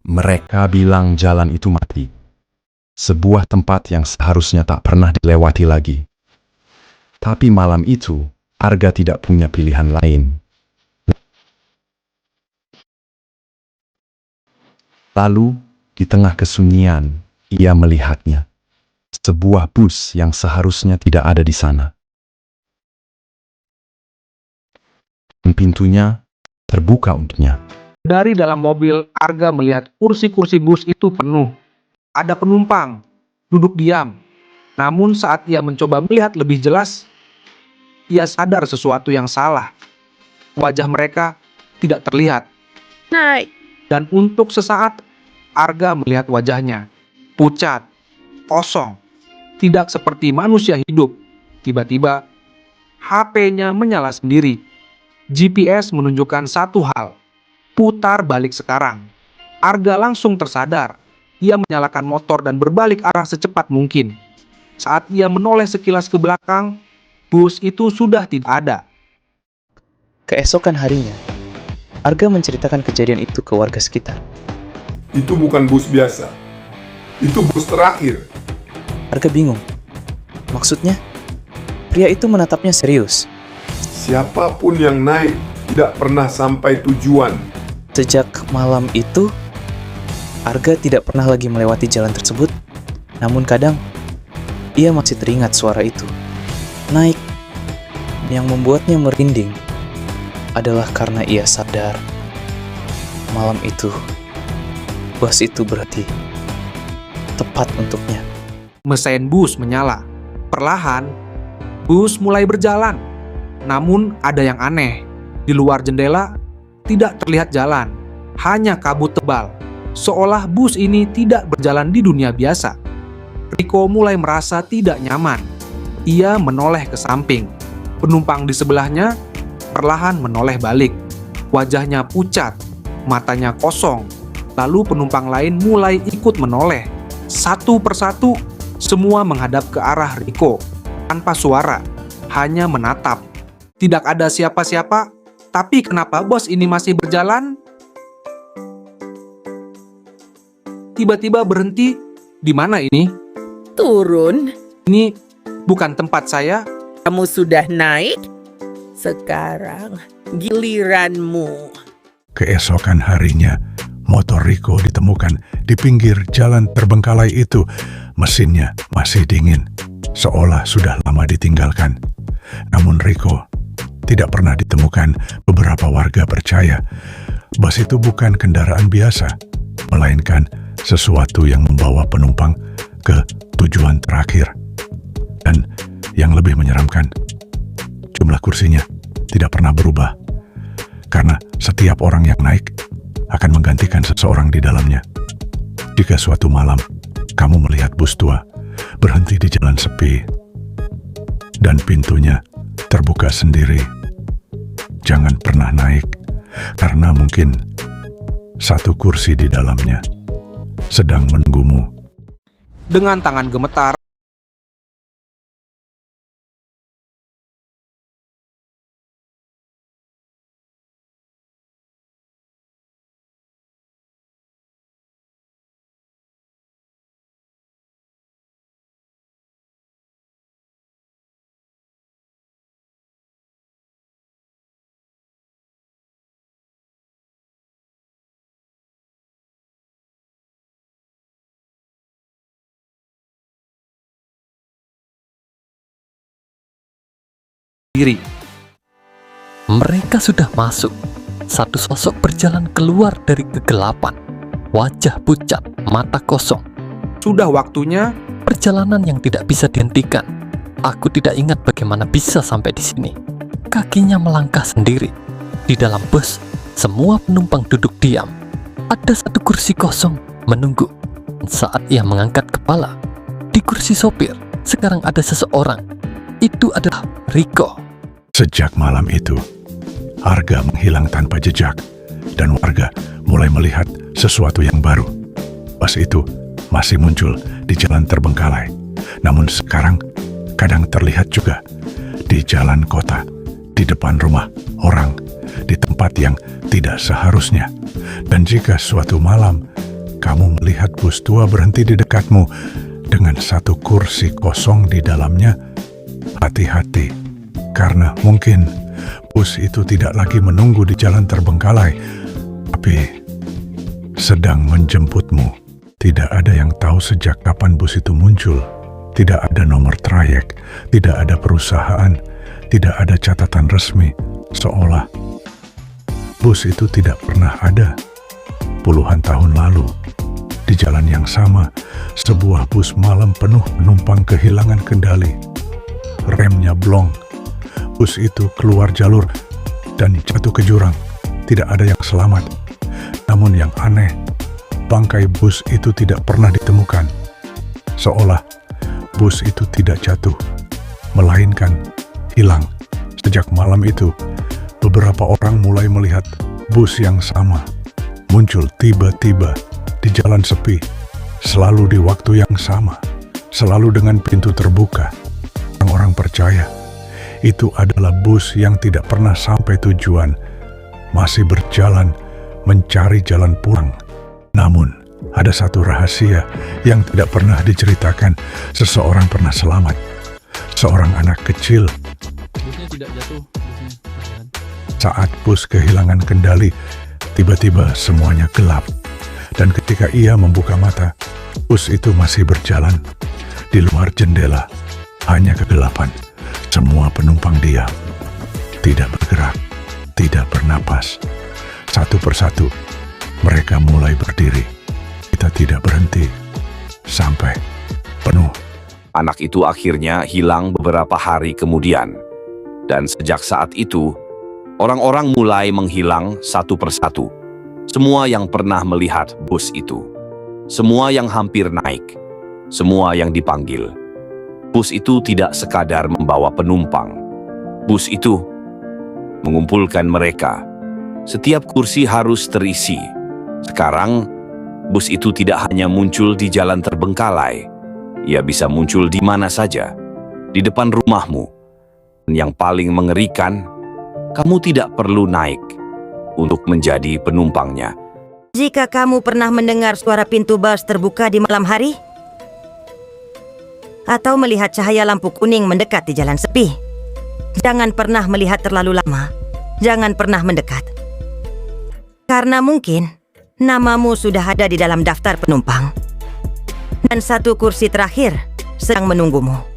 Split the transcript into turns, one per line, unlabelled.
Mereka bilang jalan itu mati. Sebuah tempat yang seharusnya tak pernah dilewati lagi. Tapi malam itu, Arga tidak punya pilihan lain. Lalu, di tengah kesunyian, ia melihatnya. Sebuah bus yang seharusnya tidak ada di sana. Pintunya terbuka untuknya.
Dari dalam mobil, Arga melihat kursi-kursi bus itu penuh. Ada penumpang, duduk diam. Namun saat ia mencoba melihat lebih jelas, ia sadar sesuatu yang salah. Wajah mereka tidak terlihat.
Naik.
Dan untuk sesaat, Arga melihat wajahnya. Pucat, kosong, tidak seperti manusia hidup. Tiba-tiba, HP-nya menyala sendiri. GPS menunjukkan satu hal. Putar balik sekarang. Arga langsung tersadar. Ia menyalakan motor dan berbalik arah secepat mungkin. Saat ia menoleh sekilas ke belakang, bus itu sudah tidak ada.
Keesokan harinya, Arga menceritakan kejadian itu ke warga sekitar.
Itu bukan bus biasa. Itu bus terakhir.
Arga bingung. Maksudnya, pria itu menatapnya serius.
Siapapun yang naik tidak pernah sampai tujuan.
Sejak malam itu, Arga tidak pernah lagi melewati jalan tersebut. Namun kadang, ia masih teringat suara itu. Naik. Yang membuatnya merinding adalah karena ia sadar malam itu, bus itu berhenti. Tepat untuknya.
Mesin bus menyala. Perlahan, bus mulai berjalan. Namun ada yang aneh. Di luar jendela, tidak terlihat jalan. Hanya kabut tebal. Seolah bus ini tidak berjalan di dunia biasa. Rico mulai merasa tidak nyaman. Ia menoleh ke samping. Penumpang di sebelahnya perlahan menoleh balik. Wajahnya pucat, matanya kosong. Lalu penumpang lain mulai ikut menoleh. Satu persatu, semua menghadap ke arah Rico. Tanpa suara, hanya menatap. Tidak ada siapa-siapa, tapi kenapa bus ini masih berjalan? Tiba-tiba berhenti. Di mana ini?
Turun.
Ini bukan tempat saya.
Kamu sudah naik? Sekarang giliranmu.
Keesokan harinya, motor Rico ditemukan di pinggir jalan terbengkalai itu. Mesinnya masih dingin, seolah sudah lama ditinggalkan. Namun Rico tidak pernah ditemukan. Beberapa warga percaya bus itu bukan kendaraan biasa, melainkan sesuatu yang membawa penumpang ke tujuan terakhir. Dan yang lebih menyeramkan, jumlah kursinya tidak pernah berubah. Karena setiap orang yang naik akan menggantikan seseorang di dalamnya. Jika suatu malam kamu melihat bus tua berhenti di jalan sepi dan pintunya terbuka sendiri, jangan pernah naik, karena mungkin satu kursi di dalamnya sedang menunggumu.
Dengan tangan gemetar, diri.
Mereka sudah masuk. Satu sosok berjalan keluar dari kegelapan. Wajah pucat, mata kosong.
Sudah waktunya.
Perjalanan yang tidak bisa dihentikan. Aku tidak ingat bagaimana bisa sampai di sini. Kakinya melangkah sendiri. Di dalam bus, semua penumpang duduk diam. Ada satu kursi kosong menunggu. Saat ia mengangkat kepala, di kursi sopir sekarang ada seseorang. Itu adalah Rico.
Sejak malam itu, Arga menghilang tanpa jejak, dan warga mulai melihat sesuatu yang baru. Bus itu masih muncul di jalan terbengkalai, namun sekarang kadang terlihat juga di jalan kota, di depan rumah orang, di tempat yang tidak seharusnya. Dan jika suatu malam kamu melihat bus tua berhenti di dekatmu dengan satu kursi kosong di dalamnya, hati-hati, karena mungkin bus itu tidak lagi menunggu di jalan terbengkalai, tapi sedang menjemputmu. Tidak ada yang tahu sejak kapan bus itu muncul. Tidak ada nomor trayek, tidak ada perusahaan, tidak ada catatan resmi, seolah bus itu tidak pernah ada. Puluhan tahun lalu, di jalan yang sama, sebuah bus malam penuh penumpang kehilangan kendali. Remnya blong. Bus itu keluar jalur dan jatuh ke jurang. Tidak ada yang selamat. Namun yang aneh, bangkai bus itu tidak pernah ditemukan. Seolah bus itu tidak jatuh, melainkan hilang. Sejak malam itu, beberapa orang mulai melihat bus yang sama muncul tiba-tiba di jalan sepi, selalu di waktu yang sama, selalu dengan pintu terbuka. Orang-orang percaya itu adalah bus yang tidak pernah sampai tujuan, masih berjalan mencari jalan pulang. Namun, ada satu rahasia yang tidak pernah diceritakan. Seseorang pernah selamat. Seorang anak kecil.
Busnya tidak jatuh.
Saat bus kehilangan kendali, tiba-tiba semuanya gelap. Dan ketika ia membuka mata, bus itu masih berjalan. Di luar jendela, hanya kegelapan. Semua penumpang diam. Tidak bergerak, tidak bernapas. Satu persatu, mereka mulai berdiri. Kita tidak berhenti sampai penuh.
Anak itu akhirnya hilang beberapa hari kemudian. Dan sejak saat itu, orang-orang mulai menghilang satu persatu. Semua yang pernah melihat bus itu. Semua yang hampir naik. Semua yang dipanggil. Bus itu tidak sekadar membawa penumpang. Bus itu mengumpulkan mereka. Setiap kursi harus terisi. Sekarang, bus itu tidak hanya muncul di jalan terbengkalai. Ia bisa muncul di mana saja. Di depan rumahmu. Yang paling mengerikan, kamu tidak perlu naik untuk menjadi penumpangnya.
Jika kamu pernah mendengar suara pintu bus terbuka di malam hari, atau melihat cahaya lampu kuning mendekat di jalan sepi, jangan pernah melihat terlalu lama. Jangan pernah mendekat. Karena mungkin namamu sudah ada di dalam daftar penumpang. Dan satu kursi terakhir sedang menunggumu.